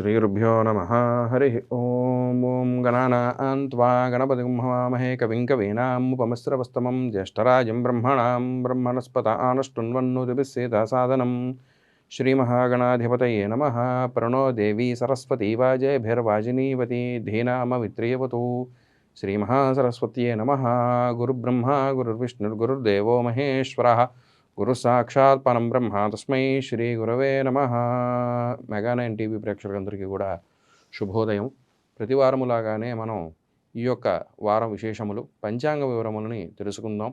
श्रीगुरुभ्यो नमः। हरिः ओं गणानान्त्वा गणपतिं हवामहे कविं कवीनामुपमस्रवस्तमं ज्येष्ठराजं ब्रह्मणस्पत आनष्टुन्वन्नुतिभिस्सेदसादनं श्रीमहागणाधिपतये नमः। प्रणो देवी सरस्वती वाजयभिर्वाजिनीवती धीनामवित्रियवतु श्रीमहासरस्वत्यै नमः। गुरुब्रह्मा गुरुर्विष्णुर्गुरुर्देवो महेश्वरः గురు సాక్షాత్ పరం బ్రహ్మ తస్మై శ్రీ గురవే నమః. మెగా9 టీవీ ప్రేక్షకులందరికీ కూడా శుభోదయం. ప్రతివారములాగానే మనం ఈ యొక్క వారం విశేషములు పంచాంగ వివరములని తెలుసుకుందాం.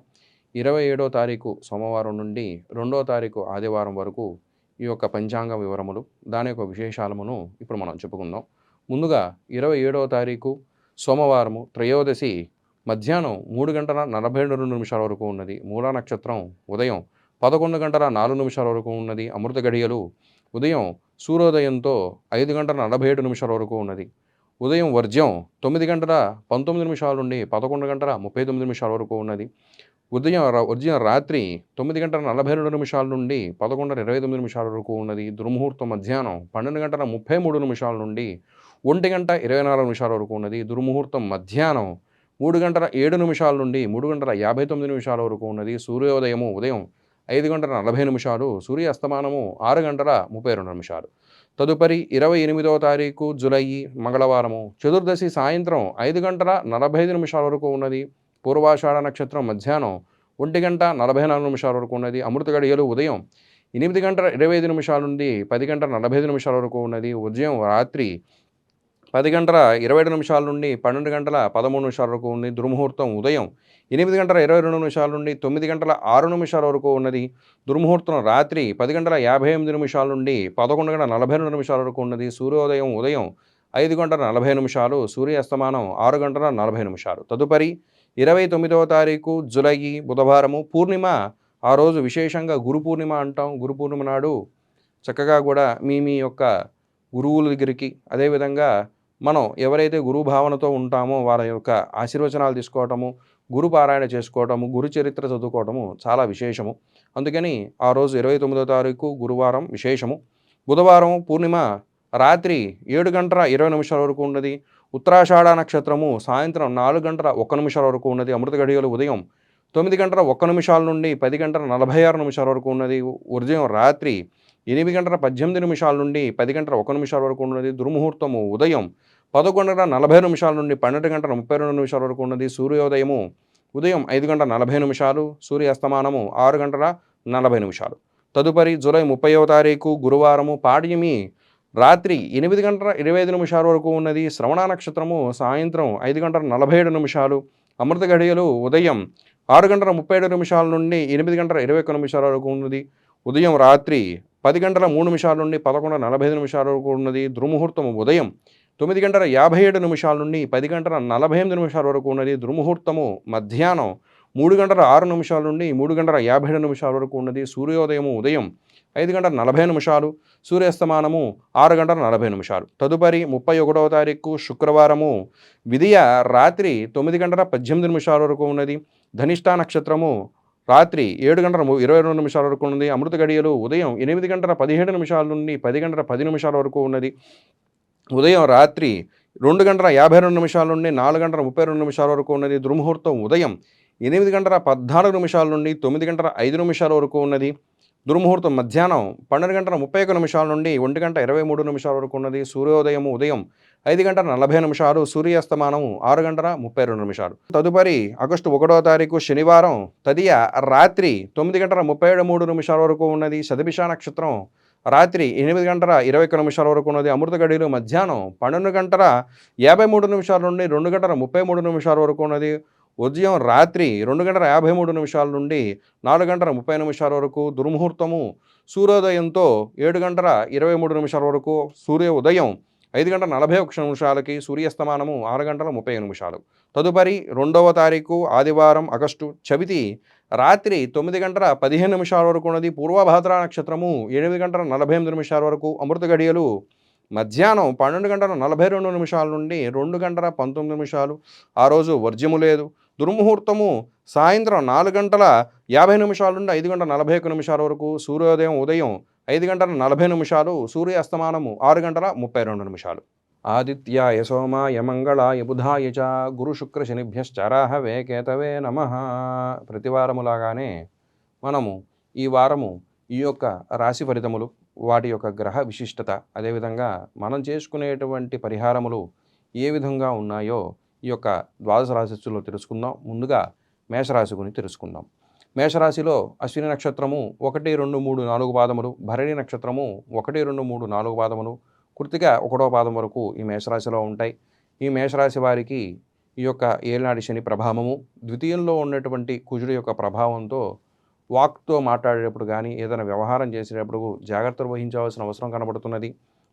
27వ తారీఖు సోమవారం నుండి 2వ తారీఖు ఆదివారం వరకు ఈ యొక్క పంచాంగ వివరములు దాని యొక్క విశేషాలమును ఇప్పుడు మనం చెప్పుకుందాం. ముందుగా 27వ తారీఖు సోమవారము త్రయోదశి మధ్యాహ్నం 3:42 వరకు ఉన్నది. మూలా నక్షత్రం ఉదయం 11:04 వరకు ఉన్నది. అమృత గడియలు ఉదయం సూర్యోదయంతో 5:47 వరకు ఉన్నది. ఉదయం వర్జ్యం 9:19 నుండి 11:39 వరకు ఉన్నది. వర్జ్యం రాత్రి 9:42 నుండి 11:29 వరకు ఉన్నది. దుర్ముహూర్తం మధ్యాహ్నం 12:33 నుండి 1:24 వరకు ఉన్నది. దుర్ముహూర్తం మధ్యాహ్నం 3:07 నుండి 3:59 వరకు ఉన్నది. సూర్యోదయము ఉదయం 5:40, సూర్యాస్తమానము 6:32. తదుపరి 28వ తారీఖు జూలై మంగళవారము చతుర్దశి సాయంత్రం 5:45 వరకు ఉన్నది. పూర్వాషాఢ నక్షత్రం మధ్యాహ్నం 1:44 వరకు ఉన్నది. అమృత గడియలు ఉదయం 8:25 నుండి 10:45 వరకు ఉన్నది. ఉదయం రాత్రి 10:27 నుండి 12:13 వరకు ఉంది. దుర్ముహూర్తం ఉదయం 8:22 నుండి 9:06 వరకు ఉన్నది. దుర్ముహూర్తం రాత్రి 10:58 నుండి 11:42 వరకు ఉన్నది. సూర్యోదయం ఉదయం 5:40, సూర్యాస్తమానం 6:40. తదుపరి 29వ తారీఖు జూలై బుధవారము పూర్ణిమ. ఆ రోజు విశేషంగా గురు పూర్ణిమ అంటాం. గురు పూర్ణిమ నాడు చక్కగా కూడా మీ యొక్క గురువుల దగ్గరికి, అదేవిధంగా మనం ఎవరైతే గురు భావనతో ఉంటామో వారి యొక్క ఆశీర్వచనాలు తీసుకోవటము, గురు పారాయణ చేసుకోవటము, గురు చరిత్ర చదువుకోవటము చాలా విశేషము. అందుకని ఆ రోజు 29వ తారీఖు గురువారం విశేషము. బుధవారం పూర్ణిమ రాత్రి 7:20 వరకు ఉన్నది. ఉత్తరాషాఢ నక్షత్రము సాయంత్రం 4:01 వరకు ఉన్నది. అమృత గడియలు ఉదయం 9:01 నుండి 10:46 వరకు ఉన్నది. ఉదయం రాత్రి 8:18 నుండి 10:01 వరకు ఉన్నది. దుర్ముహూర్తము ఉదయం 11:40 నుండి 12:32 వరకు ఉన్నది. సూర్యోదయము ఉదయం 5:40, సూర్యాస్తమానము 6:40. తదుపరి జూలై 30వ తారీఖు గురువారము పాడ్యమి రాత్రి 8:25 వరకు ఉన్నది. శ్రవణ నక్షత్రము సాయంత్రం 5:47. అమృత గడియలు ఉదయం 6:37 నుండి 8:21 వరకు ఉన్నది. ఉదయం రాత్రి 10:03 నుండి 11:45 వరకు ఉన్నది. దుర్ముహూర్తము ఉదయం 9:57 నుండి 10:48 వరకు ఉన్నది. దుర్ముహూర్తము మధ్యాహ్నం 3:06 నుండి 3:57 వరకు ఉన్నది. సూర్యోదయము ఉదయం 5:40, సూర్యాస్తమానము 6:40. తదుపరి 31వ తారీఖు శుక్రవారము విదియ రాత్రి 9:18 వరకు ఉన్నది. ధనిష్ఠా నక్షత్రము రాత్రి 7:22 వరకు ఉన్నది. అమృత గడియలు ఉదయం 8:17 నుండి 10:10 వరకు ఉన్నది. ఉదయం రాత్రి 2:52 నుండి 4:32 వరకు ఉన్నది. దుర్ముహూర్తం ఉదయం 8:14 నుండి 9:05 వరకు ఉన్నది. దుర్ముహూర్తం మధ్యాహ్నం 12:31 నుండి 1:23 వరకు ఉన్నది. సూర్యోదయం ఉదయం 5:40, సూర్యాస్తమానం 6:32. తదుపరి ఆగస్టు 1వ తారీఖు శనివారం తదియ రాత్రి 9:33 వరకు ఉన్నది. శతభిష నక్షత్రం రాత్రి 8:21 వరకు ఉన్నది. అమృత గడియలు మధ్యాహ్నం 12:53 నుండి 2:33 వరకు ఉన్నది. ఉదయం రాత్రి 2:53 నుండి 4:30 వరకు. దుర్ముహూర్తము సూర్యోదయంతో 7:23 వరకు. సూర్య ఉదయం 5:41, సూర్యాస్తమానము 6:30. తదుపరి 2వ తారీఖు ఆదివారం ఆగస్టు చవితి రాత్రి 9:15 వరకు ఉన్నది. పూర్వభాద్ర నక్షత్రము 8:48 వరకు. అమృత గడియలు మధ్యాహ్నం 12:42 నుండి 2:19. ఆ రోజు వర్జ్యము లేదు. దుర్ముహూర్తము సాయంత్రం 4:50 నుండి 5:41 వరకు. సూర్యోదయం ఉదయం 5 గంటల 40 నిమిషాలు, సూర్యాస్తమానము 6 గంటల 32 నిమిషాలు. ఆదిత్యాయ సోమాయ మంగళాయ బుధాయ చ గురు శుక్ర శనిభ్యశ్చరాహవే కేతవే నమః. ప్రతివారములాగానే మనము ఈ వారము ఈ యొక్క రాశి ఫలితములు, వాటి యొక్క గ్రహ విశిష్టత, అదేవిధంగా మనం చేసుకునేటువంటి పరిహారములు ఏ విధంగా ఉన్నాయో ఈ యొక్క ద్వాదశ రాశిలో తెలుసుకుందాం. ముందుగా మేషరాశి గురించి తెలుసుకుందాం. మేషరాశిలో అశ్విని నక్షత్రము 1, 2, 3, 4 పాదములు, భరణి నక్షత్రము 1, 2, 3, 4 పాదములు, కృత్తిక 1వ పాదం వరకు ఈ మేషరాశిలో ఉంటాయి. ఈ మేషరాశి వారికి ఈ యొక్క ఏలినాటి శని ప్రభావము, ద్వితీయంలో ఉన్నటువంటి కుజుడు యొక్క ప్రభావంతో వాక్తో మాట్లాడేటప్పుడు కానీ, ఏదైనా వ్యవహారం చేసేటప్పుడు జాగ్రత్తలు వహించవలసిన అవసరం కనబడుతున్నది.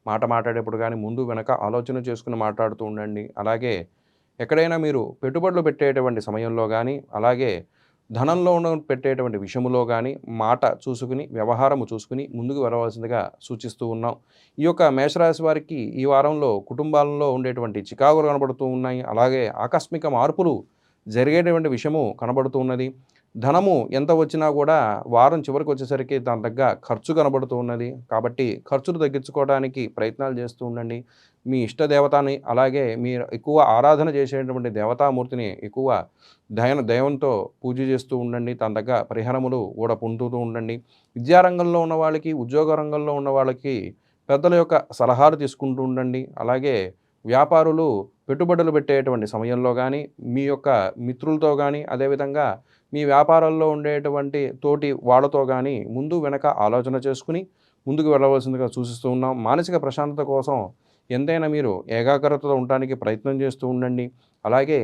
మాట మాట్లాడేటప్పుడు కానీ ముందు వెనక ఆలోచన చేసుకుని మాట్లాడుతూ ఉండండి. అలాగే ఎక్కడైనా మీరు పెట్టుబడులు పెట్టేటువంటి సమయంలో కానీ, అలాగే ధనంలో పెట్టేటువంటి విషయములో కానీ మాట చూసుకుని, వ్యవహారము చూసుకుని ముందుకు వెళ్ళవలసిందిగా సూచిస్తూ ఉన్నాం. ఈ యొక్క మేషరాశి వారికి ఈ వారంలో కుటుంబాలలో ఉండేటువంటి చికాకులు కనబడుతూ ఉన్నాయి. అలాగే ఆకస్మిక మార్పులు జరిగేటువంటి విషయము కనబడుతూ ఉన్నది. ధనము ఎంత వచ్చినా కూడా వారం చివరికి వచ్చేసరికి దాని తగ్గ ఖర్చు కనబడుతూ ఉన్నది. కాబట్టి ఖర్చులు తగ్గించుకోవడానికి ప్రయత్నాలు చేస్తూ ఉండండి. మీ ఇష్ట దేవతని, అలాగే మీరు ఎక్కువ ఆరాధన చేసేటువంటి దేవతామూర్తిని ఎక్కువ దైవంతో పూజ చేస్తూ ఉండండి. దాని తగ్గ పరిహారములు కూడా పొందుతూ ఉండండి. విద్యారంగంలో ఉన్న వాళ్ళకి, ఉద్యోగ రంగంలో ఉన్న వాళ్ళకి పెద్దల యొక్క సలహాలు తీసుకుంటూ ఉండండి. అలాగే వ్యాపారులు పెట్టుబడులు పెట్టేటువంటి సమయంలో కానీ, మీ యొక్క మిత్రులతో కానీ, అదేవిధంగా మీ వ్యాపారాల్లో ఉండేటువంటి తోటి వాళ్ళతో కానీ ముందు వెనక ఆలోచన చేసుకుని ముందుకు వెళ్ళవలసిందిగా సూచిస్తూ ఉన్నాం. మానసిక ప్రశాంతత కోసం ఎంతైనా మీరు ఏకాగ్రతతో ఉండడానికి ప్రయత్నం చేస్తూ ఉండండి. అలాగే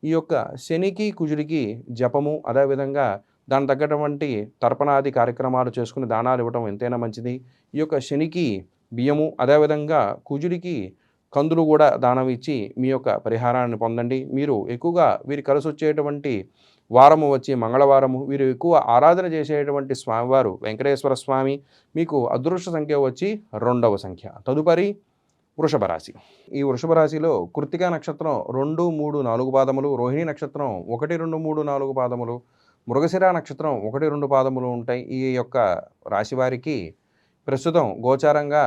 ఈ యొక్క శనికి, కుజుడికి జపము, అదేవిధంగా దానికి తగ్గటువంటి తర్పణాది కార్యక్రమాలు చేసుకుని దానాలు ఇవ్వడం ఎంతైనా మంచిది. ఈ యొక్క శనికి బియ్యము, అదేవిధంగా కుజుడికి కందులు కూడా దానం ఇచ్చి మీ యొక్క పరిహారాన్ని పొందండి. మీరు ఎక్కువగా వీరి కలిసి వచ్చేటువంటి వారము వచ్చి మంగళవారము. వీరు ఎక్కువ ఆరాధన చేసేటువంటి స్వామివారు వెంకటేశ్వర స్వామి. మీకు అదృష్ట సంఖ్య వచ్చి 2వ సంఖ్య. తదుపరి వృషభ రాశి. ఈ వృషభ రాశిలో కృత్తిక నక్షత్రం 2, 3, 4 పాదములు, రోహిణి నక్షత్రం 1, 2, 3, 4 పాదములు, మృగశిర నక్షత్రం 1, 2 పాదములు ఉంటాయి. ఈ యొక్క రాశి వారికి ప్రస్తుతం గోచారంగా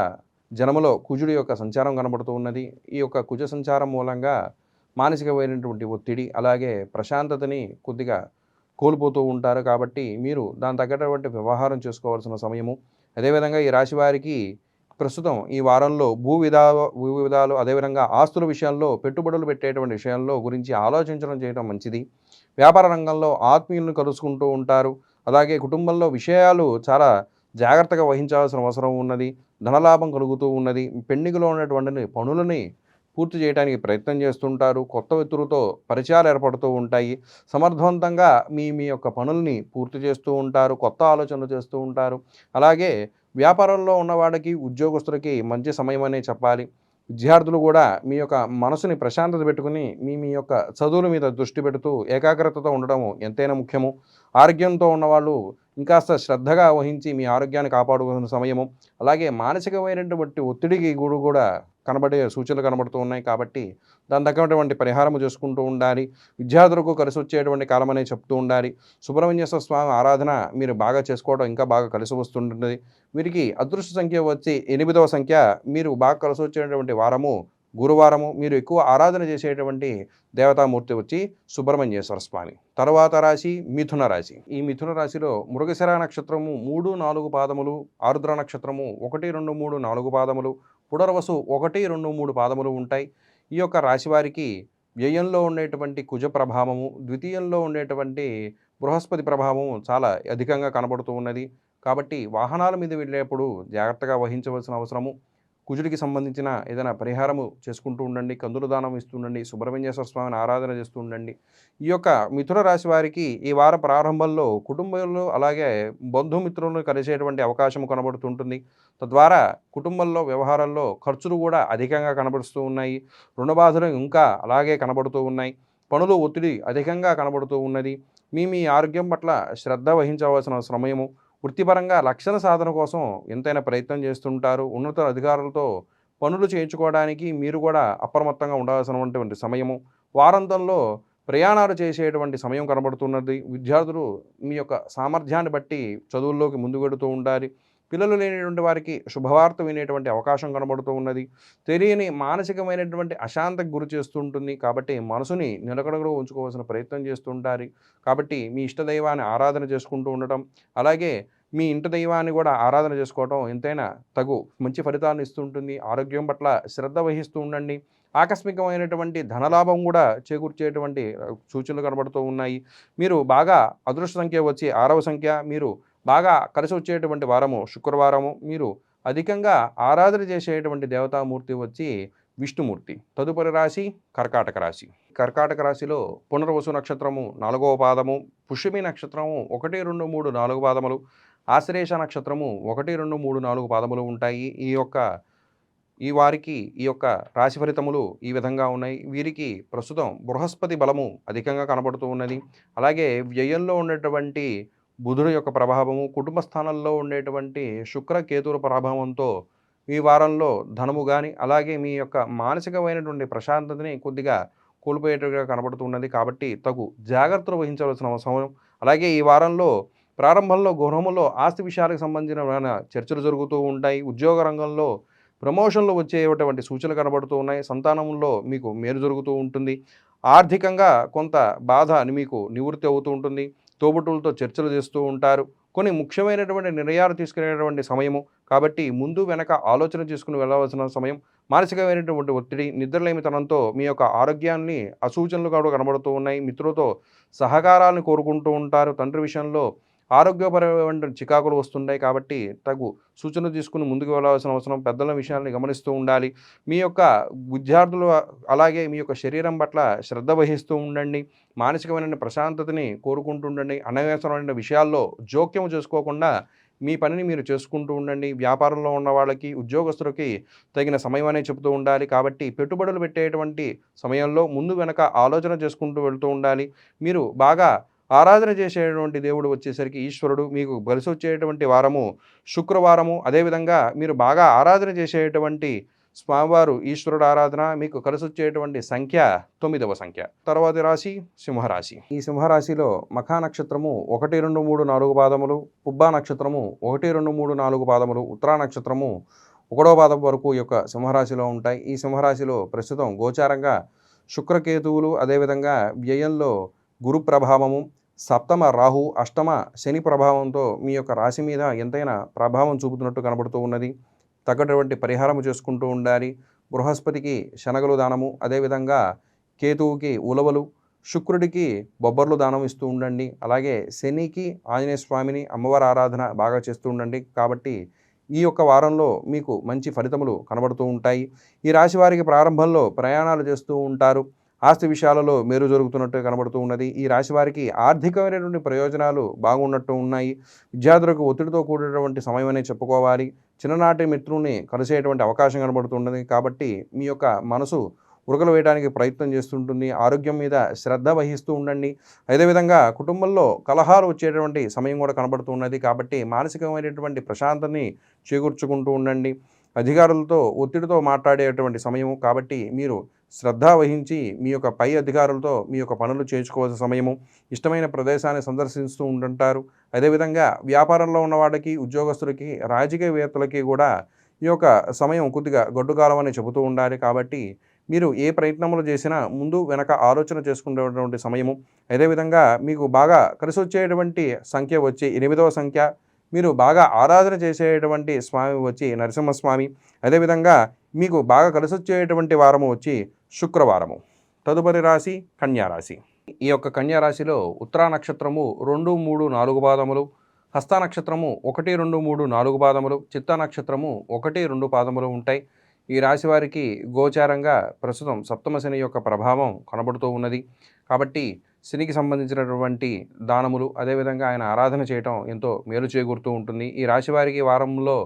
జనములో కుజుడి యొక్క సంచారం కనబడుతూ ఉన్నది. ఈ యొక్క కుజ సంచారం మూలంగా మానసికమైనటువంటి ఒత్తిడి, అలాగే ప్రశాంతతని కొద్దిగా కోల్పోతూ ఉంటారు. కాబట్టి మీరు దాని తగ్గటువంటి వ్యవహారం చేసుకోవాల్సిన సమయము. అదేవిధంగా ఈ రాశి వారికి ప్రస్తుతం ఈ వారంలో భూ విధాలు, అదేవిధంగా ఆస్తుల విషయాల్లో, పెట్టుబడులు పెట్టేటువంటి విషయాల్లో గురించి ఆలోచించడం చేయడం మంచిది. వ్యాపార రంగంలో ఆత్మీయులను కలుసుకుంటూ ఉంటారు. అలాగే కుటుంబంలో విషయాలు చాలా జాగ్రత్తగా వహించాల్సిన అవసరం ఉన్నది. ధనలాభం కలుగుతూ ఉన్నది. పెండింగ్లో ఉన్నటువంటి పనులని పూర్తి చేయడానికి ప్రయత్నం చేస్తుంటారు. కొత్త వ్యక్తులతో పరిచయాలు ఏర్పడుతూ ఉంటాయి. సమర్థవంతంగా మీ మీ యొక్క పనుల్ని పూర్తి చేస్తూ ఉంటారు. కొత్త ఆలోచనలు చేస్తూ ఉంటారు. అలాగే వ్యాపారంలో ఉన్నవాడికి, ఉద్యోగస్తులకి మంచి సమయం అనే చెప్పాలి. విద్యార్థులు కూడా మీ యొక్క మనసుని ప్రశాంతత పెట్టుకుని మీ మీ యొక్క చదువుల మీద దృష్టి పెడుతూ ఏకాగ్రతతో ఉండడం ఎంతైనా ముఖ్యము. ఆరోగ్యంతో ఉన్నవాళ్ళు ఇంకాస్త శ్రద్ధగా వహించి మీ ఆరోగ్యాన్ని కాపాడుకునే సమయము. అలాగే మానసికమైనటువంటి ఒత్తిడికి కూడా కనబడే సూచనలు కనబడుతూ ఉన్నాయి. కాబట్టి దాని తగ్గటువంటి పరిహారము చేసుకుంటూ ఉండాలి. విద్యార్థులకు కలిసి వచ్చేటువంటి కాలం అనేది చెప్తూ ఉండాలి. సుబ్రహ్మణ్యేశ్వర స్వామి ఆరాధన మీరు బాగా చేసుకోవడం ఇంకా బాగా కలిసి వస్తుంటుంది. వీరికి అదృష్ట సంఖ్య వచ్చి 8వ సంఖ్య. మీరు బాగా కలిసి వచ్చేటువంటి వారము గురువారము. మీరు ఎక్కువ ఆరాధన చేసేటువంటి దేవతామూర్తి వచ్చి సుబ్రహ్మణ్యేశ్వర స్వామి. తర్వాత రాశి మిథున రాశి. ఈ మిథున రాశిలో మృగశిర నక్షత్రము 3, 4 పాదములు, ఆరుద్ర నక్షత్రము 1, 2, 3, 4 పాదములు, పునర్వసు 1, 2, 3 పాదములు ఉంటాయి. ఈ యొక్క రాశి వారికి వ్యయంలో ఉండేటువంటి కుజ ప్రభావము, ద్వితీయంలో ఉండేటువంటి బృహస్పతి ప్రభావము చాలా అధికంగా కనబడుతూ ఉన్నది. కాబట్టి వాహనాల మీద వెళ్ళేప్పుడు జాగ్రత్తగా వహించవలసిన అవసరము. కుజుడికి సంబంధించిన ఏదైనా పరిహారము చేసుకుంటూ ఉండండి. కందుల దానం ఇస్తూ ఉండండి. సుబ్రహ్మణ్యేశ్వర స్వామిని ఆరాధన చేస్తూ ఉండండి. ఈ యొక్క మిథున రాశి వారికి ఈ వార ప్రారంభంలో కుటుంబంలో, అలాగే బంధుమిత్రులను కలిసేటువంటి అవకాశం కనబడుతుంటుంది. తద్వారా కుటుంబంలో వ్యవహారాల్లో ఖర్చులు కూడా అధికంగా కనబడుతూ ఉన్నాయి. రుణ బాధలు ఇంకా అలాగే కనబడుతూ ఉన్నాయి. పనులు ఒత్తిడి అధికంగా కనబడుతూ ఉన్నది. మీ ఆరోగ్యం పట్ల శ్రద్ధ వహించవలసిన సమయము. వృత్తిపరంగా లక్షణ సాధన కోసం ఎంతైనా ప్రయత్నం చేస్తుంటారు. ఉన్నత అధికారులతో పనులు చేయించుకోవడానికి మీరు కూడా అప్రమత్తంగా ఉండాల్సినటువంటి సమయము. వారాంతంలో ప్రయాణాలు చేసేటువంటి సమయం కనబడుతున్నది. విద్యార్థులు మీ యొక్క సామర్థ్యాన్ని బట్టి చదువుల్లోకి ముందుకు వెడుతూ ఉండాలి. పిల్లలు లేనటువంటి వారికి శుభవార్త వినేటువంటి అవకాశం కనబడుతూ ఉన్నది. తెలియని మానసికమైనటువంటి అశాంతికి గురి చేస్తూ ఉంటుంది. కాబట్టి మనసుని నిలకడగా ఉంచుకోవాల్సిన ప్రయత్నం చేస్తూ ఉంటారు. కాబట్టి మీ ఇష్ట దైవాన్ని ఆరాధన చేసుకుంటూ ఉండటం, అలాగే మీ ఇంటి దైవాన్ని కూడా ఆరాధన చేసుకోవటం ఎంతైనా మంచి ఫలితాలను ఇస్తూ ఉంటుంది. ఆరోగ్యం పట్ల శ్రద్ధ వహిస్తూ ఉండండి. ఆకస్మికమైనటువంటి ధనలాభం కూడా చేకూర్చేటువంటి సూచనలు కనబడుతూ ఉన్నాయి. మీరు బాగా అదృష్ట సంఖ్య వచ్చి 6వ సంఖ్య. మీరు బాగా కలిసి వచ్చేటువంటి వారము శుక్రవారము. మీరు అధికంగా ఆరాధన చేసేటువంటి దేవతామూర్తి వచ్చి విష్ణుమూర్తి. తదుపరి రాశి కర్కాటక రాశి. కర్కాటక రాశిలో పునర్వసు నక్షత్రము 4వ పాదము, పుష్యమి నక్షత్రము 1, 2, 3, 4 పాదములు, ఆశ్లేష నక్షత్రము 1, 2, 3, 4 పాదములు ఉంటాయి. ఈ వారికి ఈ యొక్క రాశి ఫలితములు ఈ విధంగా ఉన్నాయి. వీరికి ప్రస్తుతం బృహస్పతి బలము అధికంగా కనబడుతూ ఉన్నది. అలాగే వ్యయంలో ఉన్నటువంటి బుధుడు యొక్క ప్రభావము, కుటుంబ స్థానంలో ఉండేటువంటి శుక్ర కేతువుల ప్రభావంతో ఈ వారంలో ధనము కానీ, అలాగే మీ యొక్క మానసికమైనటువంటి ప్రశాంతతని కొద్దిగా కోల్పోయేట్టుగా కనబడుతున్నది. కాబట్టి జాగ్రత్తలు వహించవలసిన అవసరం. అలాగే ఈ వారంలో ప్రారంభంలో గృహములో ఆస్తి విషయాలకు సంబంధించిన చర్చలు జరుగుతూ ఉంటాయి. ఉద్యోగ రంగంలో ప్రమోషన్లు వచ్చేటువంటి సూచనలు కనబడుతూ ఉన్నాయి. సంతానంలో మీకు మేలు జరుగుతూ ఉంటుంది. ఆర్థికంగా కొంత బాధ మీకు నివృత్తి అవుతూ ఉంటుంది. తోబుట్టువులతో చర్చలు చేస్తూ ఉంటారు. కొన్ని ముఖ్యమైనటువంటి నిర్ణయాలు తీసుకునేటువంటి సమయము. కాబట్టి ముందు వెనక ఆలోచన చేసుకుని వెళ్ళవలసిన సమయం. మానసికమైనటువంటి ఒత్తిడి, నిద్రలేమితనంతో మీ యొక్క ఆరోగ్యాన్ని సూచనలు కూడా కనబడుతూ ఉన్నాయి. మిత్రులతో సహకారాలను కోరుకుంటూ ఉంటారు. తండ్రి విషయంలో ఆరోగ్యపరమైన చికాకులు వస్తుంటాయి. కాబట్టి సూచనలు తీసుకుని ముందుకు వెళ్ళవలసిన అవసరం. పెద్దల విషయాన్ని గమనిస్తూ ఉండాలి. మీ యొక్క విద్యార్థులు అలాగే మీ యొక్క శరీరం పట్ల శ్రద్ధ వహిస్తూ ఉండండి. మానసికమైన ప్రశాంతతని కోరుకుంటూ ఉండండి. అనవసరమైన విషయాల్లో జోక్యం చేసుకోకుండా మీ పనిని మీరు చేసుకుంటూ ఉండండి. వ్యాపారంలో ఉన్న వాళ్ళకి, ఉద్యోగస్తులకి తగిన సమయం అనే చెబుతూ ఉండాలి. కాబట్టి పెట్టుబడులు పెట్టేటువంటి సమయంలో ముందు వెనక ఆలోచన చేసుకుంటూ వెళ్తూ ఉండాలి. మీరు బాగా ఆరాధన చేసేటువంటి దేవుడు వచ్చేసరికి ఈశ్వరుడు. మీకు కలిసి వచ్చేటువంటి వారము శుక్రవారము. అదేవిధంగా మీరు బాగా ఆరాధన చేసేటువంటి స్వామివారు ఈశ్వరుడు ఆరాధన. మీకు కలిసి వచ్చేటువంటి సంఖ్య 9వ సంఖ్య. తర్వాతి రాశి సింహరాశి. ఈ సింహరాశిలో మఖా నక్షత్రము 1, 2, 3, 4 పాదములు, పుబ్బా నక్షత్రము 1, 2, 3, 4 పాదములు, ఉత్తరా నక్షత్రము 1వ పాదం వరకు ఈ యొక్క సింహరాశిలో ఉంటాయి. ఈ సింహరాశిలో ప్రస్తుతం గోచారంగా శుక్రకేతువులు, అదేవిధంగా వ్యయంలో గురు ప్రభావము, సప్తమ రాహు, అష్టమ శని ప్రభావంతో మీ యొక్క రాశి మీద ఎంతైనా ప్రభావం చూపుతున్నట్టు కనబడుతూ ఉన్నది. తగ్గటువంటి పరిహారం చేసుకుంటూ ఉండాలి. బృహస్పతికి శనగలు దానము, అదేవిధంగా కేతువుకి ఉలవలు, శుక్రుడికి బొబ్బర్లు దానం ఇస్తూ ఉండండి. అలాగే శనికి ఆంజనేయ స్వామిని, అమ్మవారి ఆరాధన బాగా చేస్తూ ఉండండి. కాబట్టి ఈ యొక్క వారంలో మీకు మంచి ఫలితములు కనబడుతూ ఉంటాయి. ఈ రాశి వారికి ప్రారంభంలో ప్రయాణాలు చేస్తూ ఉంటారు. ఆస్తి విషయాలలో మేలు జరుగుతున్నట్టు కనబడుతూ ఉన్నది. ఈ రాశి వారికి ఆర్థికమైనటువంటి ప్రయోజనాలు బాగున్నట్టు ఉన్నాయి. విద్యార్థులకు ఒత్తిడితో కూడినటువంటి సమయం అనే చెప్పుకోవాలి. చిన్ననాటి మిత్రుల్ని కలిసేటువంటి అవకాశం కనబడుతున్నది. కాబట్టి మీ యొక్క మనసు ఉరకలు వేయడానికి ప్రయత్నం చేస్తుంటుంది. ఆరోగ్యం మీద శ్రద్ధ వహిస్తూ ఉండండి. అదేవిధంగా కుటుంబంలో కలహాలు వచ్చేటువంటి సమయం కూడా కనబడుతూ ఉన్నది. కాబట్టి మానసికమైనటువంటి ప్రశాంతని చేకూర్చుకుంటూ ఉండండి. అధికారులతో ఒత్తిడితో మాట్లాడేటువంటి సమయము. కాబట్టి మీరు శ్రద్ధ వహించి మీ యొక్క పై అధికారులతో మీ యొక్క పనులు చేయించుకోవాల్సిన సమయము. ఇష్టమైన ప్రదేశాన్ని సందర్శిస్తూ ఉంటుంటారు. అదేవిధంగా వ్యాపారంలో ఉన్న వాళ్ళకి, ఉద్యోగస్తులకి, రాజకీయవేత్తలకి కూడా ఈ యొక్క సమయం కొద్దిగా గడ్డుకాలం అని చెబుతూ ఉండాలి. కాబట్టి మీరు ఏ ప్రయత్నములు చేసినా ముందు వెనక ఆలోచన చేసుకునేటువంటి సమయము. అదేవిధంగా మీకు బాగా కలిసి వచ్చేటువంటి సంఖ్య వచ్చి 8వ సంఖ్య. మీరు బాగా ఆరాధన చేసేటువంటి స్వామి వచ్చి నరసింహస్వామి. అదేవిధంగా మీకు బాగా కలిసి వచ్చేటువంటి వారము వచ్చి శుక్రవారము. తదుపరి రాశి కన్యారాశి. ఈ యొక్క కన్యారాశిలో ఉత్తరా నక్షత్రము 2, 3, 4 పాదములు, హస్త నక్షత్రము 1, 2, 3, 4 పాదములు, చిత్తా నక్షత్రము 1, 2 పాదములు ఉంటాయి. ఈ రాశి వారికి గోచారంగా ప్రస్తుతం సప్తమ శని యొక్క ప్రభావం కనబడుతూ ఉన్నది. కాబట్టి శనికి సంబంధించినటువంటి దానములు, అదేవిధంగా ఆయన ఆరాధన చేయటం ఎంతో మేలు చేకూరుతూ ఉంటుంది. ఈ రాశి వారికి వారంలో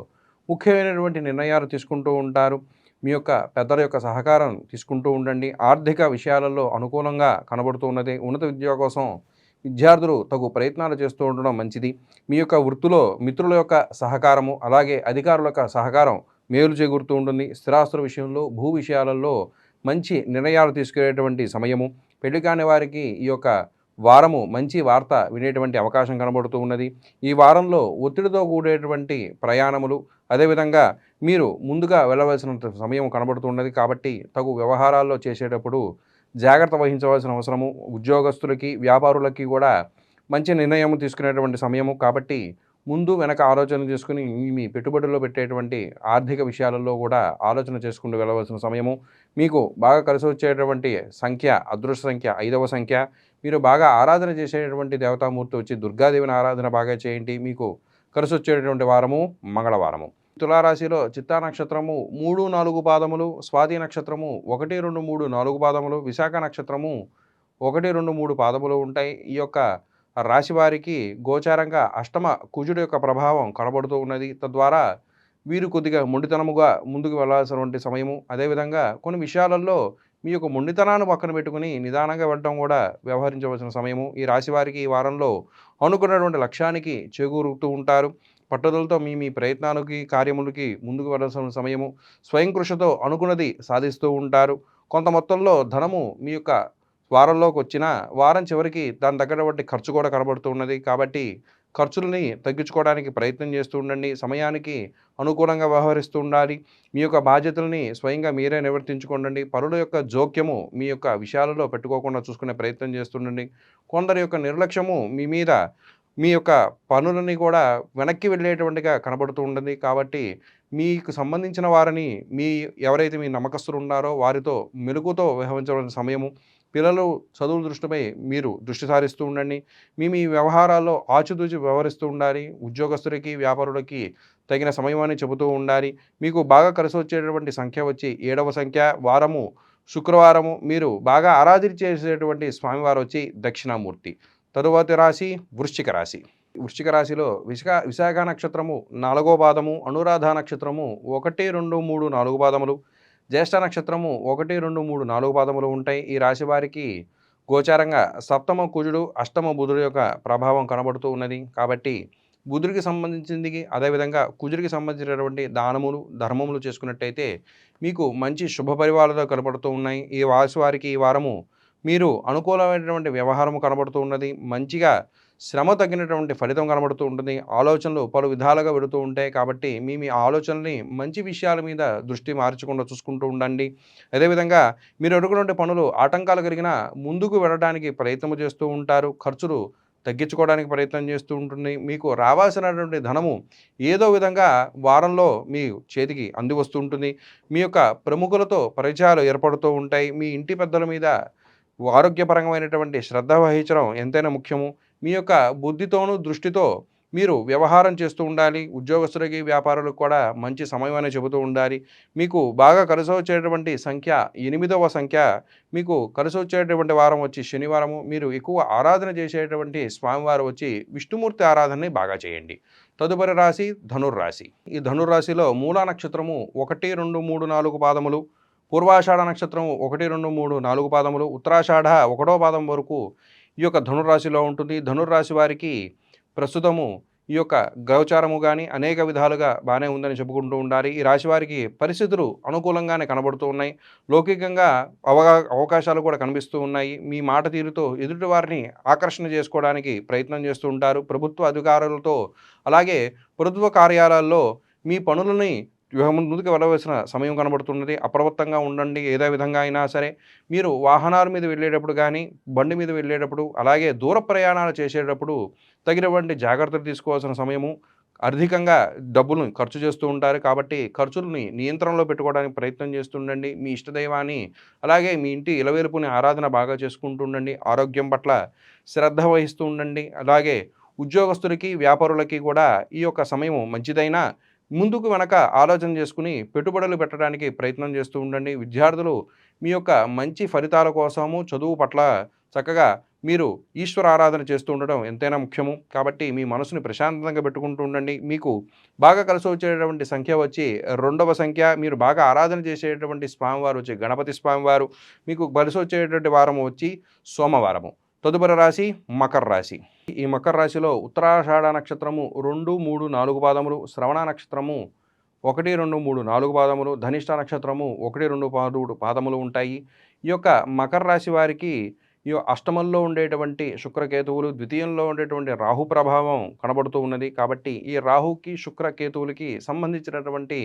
ముఖ్యమైనటువంటి నిర్ణయాలు తీసుకుంటూ ఉంటారు. మీ యొక్క పెద్దల యొక్క సహకారం తీసుకుంటూ ఉండండి. ఆర్థిక విషయాలలో అనుకూలంగా కనబడుతూ ఉన్నది. ఉన్నత విద్య కోసం విద్యార్థులు ప్రయత్నాలు చేస్తూ ఉండడం మంచిది. మీ యొక్క వృత్తిలో మిత్రుల యొక్క సహకారము, అలాగే అధికారుల యొక్క సహకారం మేలు చేకూరుతూ ఉంటుంది. స్థిరాస్తుల విషయంలో, భూ విషయాలలో మంచి నిర్ణయాలు తీసుకునేటువంటి సమయము. పెళ్లి కాని వారికి ఈ యొక్క వారము మంచి వార్త వినేటువంటి అవకాశం కనబడుతూ ఉన్నది. ఈ వారంలో ఒత్తిడితో కూడేటువంటి ప్రయాణములు, అదేవిధంగా మీరు ముందుగా వెళ్ళవలసినంత సమయం కనబడుతున్నది. కాబట్టి తగు వ్యవహారాల్లో చేసేటప్పుడు జాగ్రత్త వహించవలసిన అవసరము, ఉద్యోగస్తులకి, వ్యాపారులకి కూడా మంచి నిర్ణయం తీసుకునేటువంటి సమయము. కాబట్టి ముందు వెనక ఆలోచన చేసుకొని మీ పెట్టుబడుల్లో పెట్టేటువంటి ఆర్థిక విషయాలలో కూడా ఆలోచన చేసుకుంటూ వెళ్ళవలసిన సమయము. మీకు బాగా కలిసి వచ్చేటువంటి సంఖ్య, అదృష్ట సంఖ్య 5వ సంఖ్య. మీరు బాగా ఆరాధన చేసేటువంటి దేవతామూర్తి వచ్చి దుర్గాదేవిని ఆరాధన బాగా చేయండి. మీకు కలిసొచ్చేటటువంటి వారము మంగళవారము. తులారాశిలో చిత్తా నక్షత్రము 3, 4 పాదములు, స్వాతి నక్షత్రము 1, 2, 3, 4 పాదములు, విశాఖ నక్షత్రము 1, 2, 3 పాదములు ఉంటాయి. ఈ యొక్క రాశి వారికి గోచారంగా అష్టమ కుజుడు యొక్క ప్రభావం కనబడుతూ ఉన్నది. తద్వారా వీరు కొద్దిగా మొండితనముగా ముందుకు వెళ్ళాల్సినటువంటి సమయము. అదేవిధంగా కొన్ని విషయాలలో మీ యొక్క మొండితనాన్ని పక్కన పెట్టుకుని నిదానంగా వెళ్ళడం కూడా వ్యవహరించవలసిన సమయము. ఈ రాశి వారికి ఈ వారంలో అనుకున్నటువంటి లక్ష్యానికి చేకూరుతూ ఉంటారు. పట్టుదలతో మీ మీ ప్రయత్నాలకి, కార్యములకి ముందుకు వెళ్ళాల్సిన సమయము. స్వయం కృషితో అనుకున్నది సాధిస్తూ ఉంటారు. కొంత మొత్తంలో ధనము మీ యొక్క వారంలోకి వచ్చిన వారం చివరికి దాని తగ్గటువంటి ఖర్చు కూడా కనబడుతూ ఉన్నది. కాబట్టి ఖర్చులని తగ్గించుకోవడానికి ప్రయత్నం చేస్తూ ఉండండి. సమయానికి అనుకూలంగా వ్యవహరిస్తూ ఉండాలి. మీ యొక్క బాధ్యతలని స్వయంగా మీరే నివర్తించుకోండి. పరుల యొక్క జోక్యము మీ యొక్క విషయాలలో పెట్టుకోకుండా చూసుకునే ప్రయత్నం చేస్తుండండి. కొందరి యొక్క నిర్లక్ష్యము మీ మీద మీ యొక్క పనులని కూడా వెనక్కి వెళ్ళేటువంటిగా కనబడుతూ ఉంటుంది. కాబట్టి మీకు సంబంధించిన వారిని ఎవరైతే మీ నమ్మకస్తులు ఉన్నారో వారితో మెలుకుతో వ్యవహరించవలసిన సమయము. పిల్లలు చదువుల దృష్టిపై మీరు దృష్టి సారిస్తూ ఉండండి. మీ వ్యవహారాల్లో ఆచితూచి వ్యవహరిస్తూ ఉండాలి. ఉద్యోగస్తులకి, వ్యాపారులకి తగిన సమయమని చెబుతూ ఉండాలి. మీకు బాగా కలిసి వచ్చేటటువంటి సంఖ్య వచ్చి 7వ సంఖ్య, వారము శుక్రవారము. మీరు బాగా ఆరాధన చేసేటువంటి స్వామివారు వచ్చి దక్షిణామూర్తి. తరువాతి రాశి వృశ్చిక రాశి. వృశ్చిక రాశిలో విశాఖ నక్షత్రము 4వ పాదము, అనురాధ నక్షత్రము 1, 2, 3, 4 పాదములు, జ్యేష్ఠ నక్షత్రము 1, 2, 3, 4 పాదములు ఉంటాయి. ఈ రాశి వారికి గోచారంగా సప్తమ కుజుడు, అష్టమ బుధుడు యొక్క ప్రభావం కనబడుతూ ఉన్నది. కాబట్టి బుధుడికి సంబంధించింది, అదేవిధంగా కుజుడికి సంబంధించినటువంటి దానములు, ధర్మములు చేసుకున్నట్టయితే మీకు మంచి శుభ పరివారాలు కనబడుతూ ఉన్నాయి. ఈ రాశి వారికి ఈ వారము మీరు అనుకూలమైనటువంటి వ్యవహారము కనబడుతూ ఉన్నది. మంచిగా శ్రమ తగినటువంటి ఫలితం కనబడుతూ ఉంటుంది. ఆలోచనలు పలు విధాలుగా వెళుతూ ఉంటాయి. కాబట్టి మీ ఆలోచనల్ని మంచి విషయాల మీద దృష్టి మార్చకుండా చూసుకుంటూ ఉండండి. అదేవిధంగా మీరు అనుకున్నటువంటి పనులు ఆటంకాలు కలిగినా ముందుకు వెళ్ళడానికి ప్రయత్నం చేస్తూ ఉంటారు. ఖర్చులు తగ్గించుకోవడానికి ప్రయత్నం చేస్తూ ఉంటుంది. మీకు రావాల్సినటువంటి ధనము ఏదో విధంగా వారంలో మీ చేతికి అంది వస్తూ ఉంటుంది. మీ యొక్క ప్రముఖులతో పరిచయాలు ఏర్పడుతూ ఉంటాయి. మీ ఇంటి పెద్దల మీద ఆరోగ్యపరమైనటువంటి శ్రద్ధ వహించడం ఎంతైనా ముఖ్యము. మీ యొక్క బుద్ధితోనూ, దృష్టితో మీరు వ్యవహారం చేస్తూ ఉండాలి. ఉద్యోగస్తులకి, వ్యాపారులకు కూడా మంచి సమయం అని చెబుతూ ఉండాలి. మీకు బాగా కలిసి వచ్చేటువంటి సంఖ్య 8వ సంఖ్య. మీకు కలిసి వచ్చేటువంటి వారం వచ్చి శనివారము. మీరు ఎక్కువ ఆరాధన చేసేటువంటి స్వామివారు వచ్చి విష్ణుమూర్తి ఆరాధనని బాగా చేయండి. తదుపరి రాశి ధనుర్రాశి. ఈ ధనుర్రాశిలో మూలా నక్షత్రము 1, 2, 3, 4 పాదములు, పూర్వాషాఢ నక్షత్రం 1, 2, 3, 4 పాదములు, ఉత్తరాషాఢ 1వ పాదం వరకు ఈ యొక్క ధనుర్రాశిలో ఉంటుంది. ధనుర్రాశి వారికి ప్రస్తుతము ఈ యొక్క గోచారము కానీ అనేక విధాలుగా బాగానే ఉందని చెప్పుకుంటూ ఉండాలి. ఈ రాశి వారికి పరిస్థితులు అనుకూలంగానే కనబడుతూ ఉన్నాయి. లౌకికంగా అవకాశాలు కూడా కనిపిస్తూ ఉన్నాయి. మీ మాట తీరుతో ఎదుటి వారిని ఆకర్షణ చేసుకోవడానికి ప్రయత్నం చేస్తూ ఉంటారు. ప్రభుత్వ అధికారులతో, అలాగే ప్రభుత్వ కార్యాలయాల్లో మీ పనులని ముందుకు వెళ్ళవలసిన సమయం కనబడుతున్నది. అప్రమత్తంగా ఉండండి. ఏదో విధంగా అయినా సరే మీరు వాహనాల మీద వెళ్ళేటప్పుడు కానీ, బండి మీద వెళ్ళేటప్పుడు, అలాగే దూర ప్రయాణాలు చేసేటప్పుడు తగినటువంటి జాగ్రత్తలు తీసుకోవాల్సిన సమయము. అధికంగా డబ్బులను ఖర్చు చేస్తూ ఉంటారు. కాబట్టి ఖర్చులని నియంత్రణలో పెట్టుకోవడానికి ప్రయత్నం చేస్తుండండి. మీ ఇష్టదైవాన్ని, అలాగే మీ ఇంటి ఇలవేలుపుని ఆరాధన బాగా చేసుకుంటూ ఉండండి. ఆరోగ్యం పట్ల శ్రద్ధ వహిస్తూ ఉండండి. అలాగే ఉద్యోగస్తులకి, వ్యాపారులకి కూడా ఈ యొక్క సమయం మంచిదైనా ముందుకు వెనక ఆలోచన చేసుకుని పెట్టుబడులు పెట్టడానికి ప్రయత్నం చేస్తూ ఉండండి. విద్యార్థులు మీ యొక్క మంచి ఫలితాల కోసము చదువు పట్ల చక్కగా మీరు ఈశ్వర ఆరాధన చేస్తూ ఉండడం ఎంతైనా ముఖ్యము. కాబట్టి మీ మనసుని ప్రశాంతంగా పెట్టుకుంటూ ఉండండి. మీకు బాగా కలిసి వచ్చేటటువంటి సంఖ్య వచ్చి 2వ సంఖ్య. మీరు బాగా ఆరాధన చేసేటటువంటి స్వామివారు వచ్చి గణపతి స్వామివారు. మీకు కలిసి వచ్చేటటువంటి వారము వచ్చి సోమవారము. తదుపరి రాశి మకర రాశి. ఈ మకర రాశిలో ఉత్తరాషాఢ నక్షత్రము 2, 3, 4 పాదములు, శ్రవణ నక్షత్రము 1, 2, 3, 4 పాదములు, ధనిష్ట నక్షత్రము 1, 2, 3 పాదములు ఉంటాయి. ఈ యొక్క మకర రాశి వారికి ఈ అష్టమంలో ఉండేటువంటి శుక్రకేతువులు, ద్వితీయంలో ఉండేటువంటి రాహు ప్రభావం కనబడుతూ ఉన్నది. కాబట్టి ఈ రాహుకి, శుక్రకేతువులకి సంబంధించినటువంటి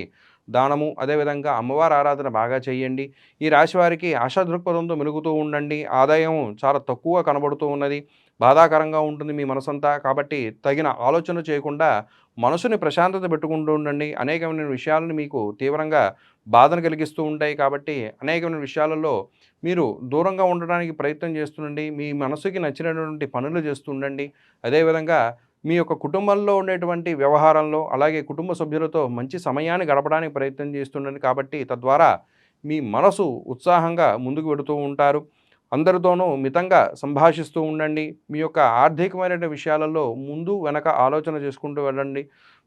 దానము, అదేవిధంగా అమ్మవారి ఆరాధన బాగా చేయండి. ఈ రాశి వారికి ఆశా దృక్పథంతో మెలుగుతూ ఉండండి. ఆదాయం చాలా తక్కువ కనబడుతూ ఉన్నది. బాధాకరంగా ఉంటుంది మీ మనసంతా. కాబట్టి తగిన ఆలోచన చేయకుండా మనసుని ప్రశాంతత పెట్టుకుంటూ ఉండండి. అనేకమైన విషయాలను మీకు తీవ్రంగా బాధను కలిగిస్తూ ఉంటాయి. కాబట్టి అనేకమైన విషయాలలో మీరు దూరంగా ఉండడానికి ప్రయత్నం చేస్తుండండి. మీ మనసుకి నచ్చినటువంటి పనులు చేస్తూ ఉండండి. అదేవిధంగా మీ యొక్క కుటుంబంలో ఉండేటువంటి వ్యవహారంలో, అలాగే కుటుంబ సభ్యులతో మంచి సమయాన్ని గడపడానికి ప్రయత్నం చేస్తుండండి. కాబట్టి తద్వారా మీ మనసు ఉత్సాహంగా ముందుకు వెడుతూ ఉంటారు. అందరితోనూ మితంగా సంభాషిస్తూ ఉండండి. మీ యొక్క ఆర్థికమైన విషయాలలో ముందు వెనక ఆలోచన చేసుకుంటూ వెళ్ళండి.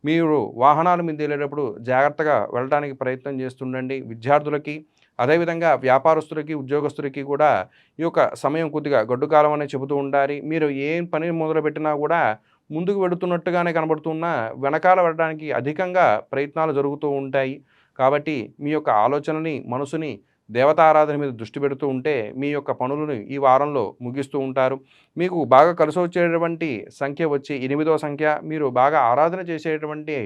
మీరు వాహనాల మీద వెళ్ళేటప్పుడు జాగ్రత్తగా వెళ్ళడానికి ప్రయత్నం చేస్తుండండి. విద్యార్థులకి, అదేవిధంగా వ్యాపారస్తులకి, ఉద్యోగస్తులకి కూడా ఈ యొక్క సమయం కొద్దిగా గడ్డు కాలం అనే చెబుతూ ఉండాలి. మీరు ఏం పని మొదలుపెట్టినా కూడా ముందుకు వెడుతున్నట్టుగానే కనబడుతున్నా వెనకాల వెళ్ళడానికి అధికంగా ప్రయత్నాలు జరుగుతూ ఉంటాయి. కాబట్టి మీ యొక్క ఆలోచనని, మనసుని దేవతారాధన మీద దృష్టి పెడుతూ ఉంటే మీ యొక్క పనులను ఈ వారంలో ముగిస్తూ ఉంటారు. మీకు బాగా కలిసొచ్చేటువంటి సంఖ్య వచ్చి 8వ సంఖ్య. మీరు బాగా ఆరాధన చేసేటువంటి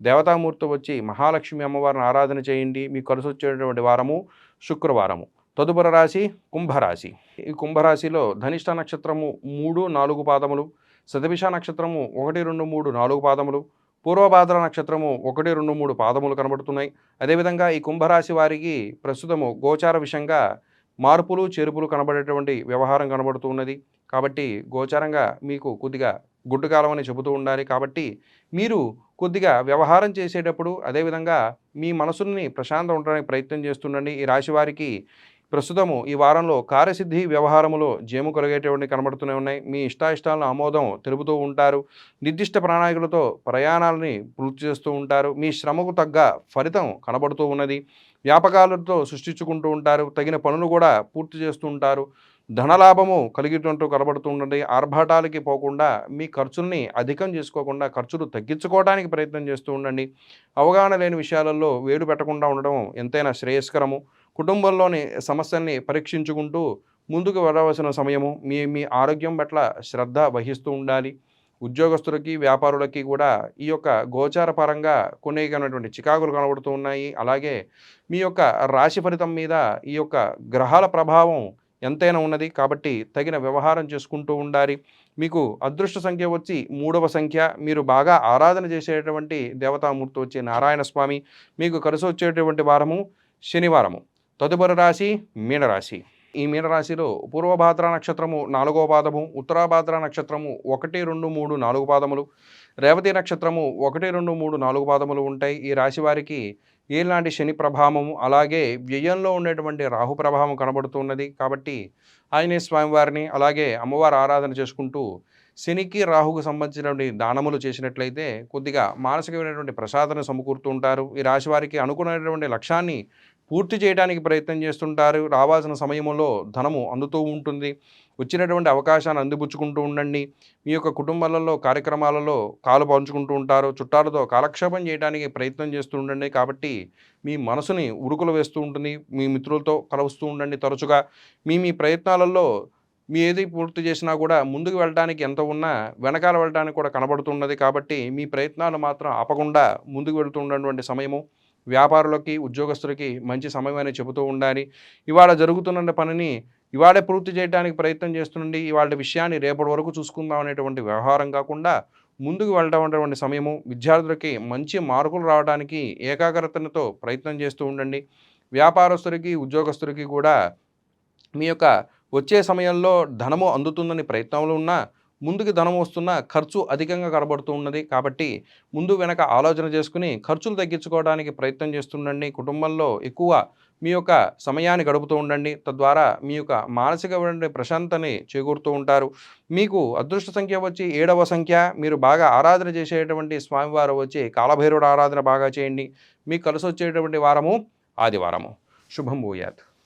దేవతామూర్తి వచ్చి మహాలక్ష్మి అమ్మవారిని ఆరాధన చేయండి. మీకు కలిసొచ్చేటువంటి వారము శుక్రవారము. తదుపరి రాశి కుంభరాశి. ఈ కుంభరాశిలో ధనిష్ట నక్షత్రము 3, 4 పాదములు, శతభిష నక్షత్రము 1, 2, 3, 4 పాదములు, పూర్వభాద్ర నక్షత్రము 1, 2, 3 పాదములు కనబడుతున్నాయి. అదేవిధంగా ఈ కుంభరాశి వారికి ప్రస్తుతము గోచార విషయంగా మార్పులు, చేర్పులు కనబడేటువంటి వ్యవహారం కనబడుతూ ఉన్నది. కాబట్టి గోచారంగా మీకు కొద్దిగా గుడ్డు కాలం అని చెబుతూ ఉండాలి. కాబట్టి మీరు కొద్దిగా వ్యవహారం చేసేటప్పుడు అదేవిధంగా మీ మనసుని ప్రశాంతం ఉండడానికి ప్రయత్నం చేస్తుండండి. ఈ రాశి వారికి ప్రస్తుతము ఈ వారంలో కార్యసిద్ధి వ్యవహారములో జేము కలిగేటువంటి కనబడుతూనే ఉన్నాయి. మీ ఇష్టాయిష్టాలను ఆమోదం తెలుపుతూ ఉంటారు. నిర్దిష్ట ప్రణాళికలతో ప్రయాణాలని పూర్తి చేస్తూ ఉంటారు. మీ శ్రమకు తగ్గ ఫలితం కనబడుతూ ఉన్నది. వ్యాపకాలతో సృష్టించుకుంటూ ఉంటారు. తగిన పనులు కూడా పూర్తి చేస్తూ ఉంటారు. ధనలాభము కలిగినట్టు కనబడుతూ ఉండండి. ఆర్భాటాలకి పోకుండా మీ ఖర్చుల్ని అధికం చేసుకోకుండా ఖర్చులు తగ్గించుకోవడానికి ప్రయత్నం చేస్తూ ఉండండి. అవగాహన లేని విషయాలలో వేలు పెట్టకుండా ఉండడం ఎంతైనా శ్రేయస్కరము. కుటుంబంలోని సమస్యల్ని పరీక్షించుకుంటూ ముందుకు వెళ్ళవలసిన సమయము. మీ మీ ఆరోగ్యం పట్ల శ్రద్ధ వహిస్తూ ఉండాలి. ఉద్యోగస్తులకి, వ్యాపారులకి కూడా ఈ యొక్క గోచార పరంగా కొన్నికమైనటువంటి చికాకులు కనబడుతూ ఉన్నాయి. అలాగే మీ యొక్క రాశి ఫలితం మీద ఈ యొక్క గ్రహాల ప్రభావం ఎంతైనా ఉన్నది. కాబట్టి తగిన వ్యవహారం చేసుకుంటూ ఉండాలి. మీకు అదృష్ట సంఖ్య వచ్చి 3వ సంఖ్య. మీరు బాగా ఆరాధన చేసేటువంటి దేవతామూర్తి వచ్చి నారాయణ స్వామి. మీకు కలిసి వచ్చేటువంటి వారము శనివారము. తదుపరి రాశి మీనరాశి. ఈ మీనరాశిలో పూర్వభాద్ర నక్షత్రము 4వ పాదము, ఉత్తరాభాద్ర నక్షత్రము 1, 2, 3, 4 పాదములు, రేవతి నక్షత్రము 1, 2, 3, 4 పాదములు ఉంటాయి. ఈ రాశి వారికి ఏలాంటి శని ప్రభావము, అలాగే వ్యయంలో ఉండేటువంటి రాహు ప్రభావం కనబడుతున్నది. కాబట్టి ఆంజనేయ స్వామివారిని అలాగే అమ్మవారి ఆరాధన చేసుకుంటూ శనికి, రాహుకు సంబంధించినటువంటి దానములు చేసినట్లయితే కొద్దిగా మానసికమైనటువంటి ప్రసాదన సమకూరుతూ ఉంటారు. ఈ రాశి వారికి అనుకున్నటువంటి లక్ష్యాన్ని పూర్తి చేయడానికి ప్రయత్నం చేస్తుంటారు. రావాల్సిన సమయంలో ధనము అందుతూ ఉంటుంది. వచ్చినటువంటి అవకాశాన్ని అందిపుచ్చుకుంటూ ఉండండి. మీ యొక్క కుటుంబాలలో కార్యక్రమాలలో కాలు పంచుకుంటూ ఉంటారు. చుట్టాలతో కాలక్షేపం చేయడానికి ప్రయత్నం చేస్తూ ఉండండి. కాబట్టి మీ మనసుని ఉరుకులు వేస్తూ ఉంటుంది. మీ మిత్రులతో కలుస్తూ ఉండండి తరచుగా. మీ మీ ప్రయత్నాలలో మీ ఏది పూర్తి చేసినా కూడా ముందుకు వెళ్ళడానికి ఎంత ఉన్నా వెనకాల వెళ్ళడానికి కూడా కనబడుతున్నది. కాబట్టి మీ ప్రయత్నాలు మాత్రం ఆపకుండా ముందుకు వెళుతూ ఉన్నటువంటి సమయము. వ్యాపారులకి, ఉద్యోగస్తులకి మంచి సమయం అని చెబుతూ ఉండాలి. ఇవాళ జరుగుతున్న పనిని ఇవాళే పూర్తి చేయడానికి ప్రయత్నం చేస్తుండండి. ఇవాళ విషయాన్ని రేపటి వరకు చూసుకుందాం అనేటువంటి వ్యవహారం కాకుండా ముందుకు వెళ్ళడం అనేటువంటి సమయము. విద్యార్థులకి మంచి మార్కులు రావడానికి ఏకాగ్రతతో ప్రయత్నం చేస్తూ ఉండండి. వ్యాపారస్తులకి, ఉద్యోగస్తులకి కూడా మీ యొక్క వచ్చే సమయంలో ధనము అందుతుందని ప్రయత్నంలో ఉన్నా ముందుకు ధనం వస్తున్న ఖర్చు అధికంగా కనబడుతూ ఉన్నది. కాబట్టి ముందు వెనక ఆలోచన చేసుకుని ఖర్చులు తగ్గించుకోవడానికి ప్రయత్నం చేస్తుండండి. కుటుంబంలో ఎక్కువ మీ యొక్క సమయాన్ని గడుపుతూ ఉండండి. తద్వారా మీ యొక్క మానసికమైన ప్రశాంతని చేకూరుతూ ఉంటారు. మీకు అదృష్ట సంఖ్య వచ్చి 7వ సంఖ్య. మీరు బాగా ఆరాధన చేసేటువంటి స్వామివారు వచ్చి కాలభైరవుడు ఆరాధన బాగా చేయండి. మీకు కలిసి వచ్చేటువంటి వారము ఆదివారము. శుభం భూయాత్.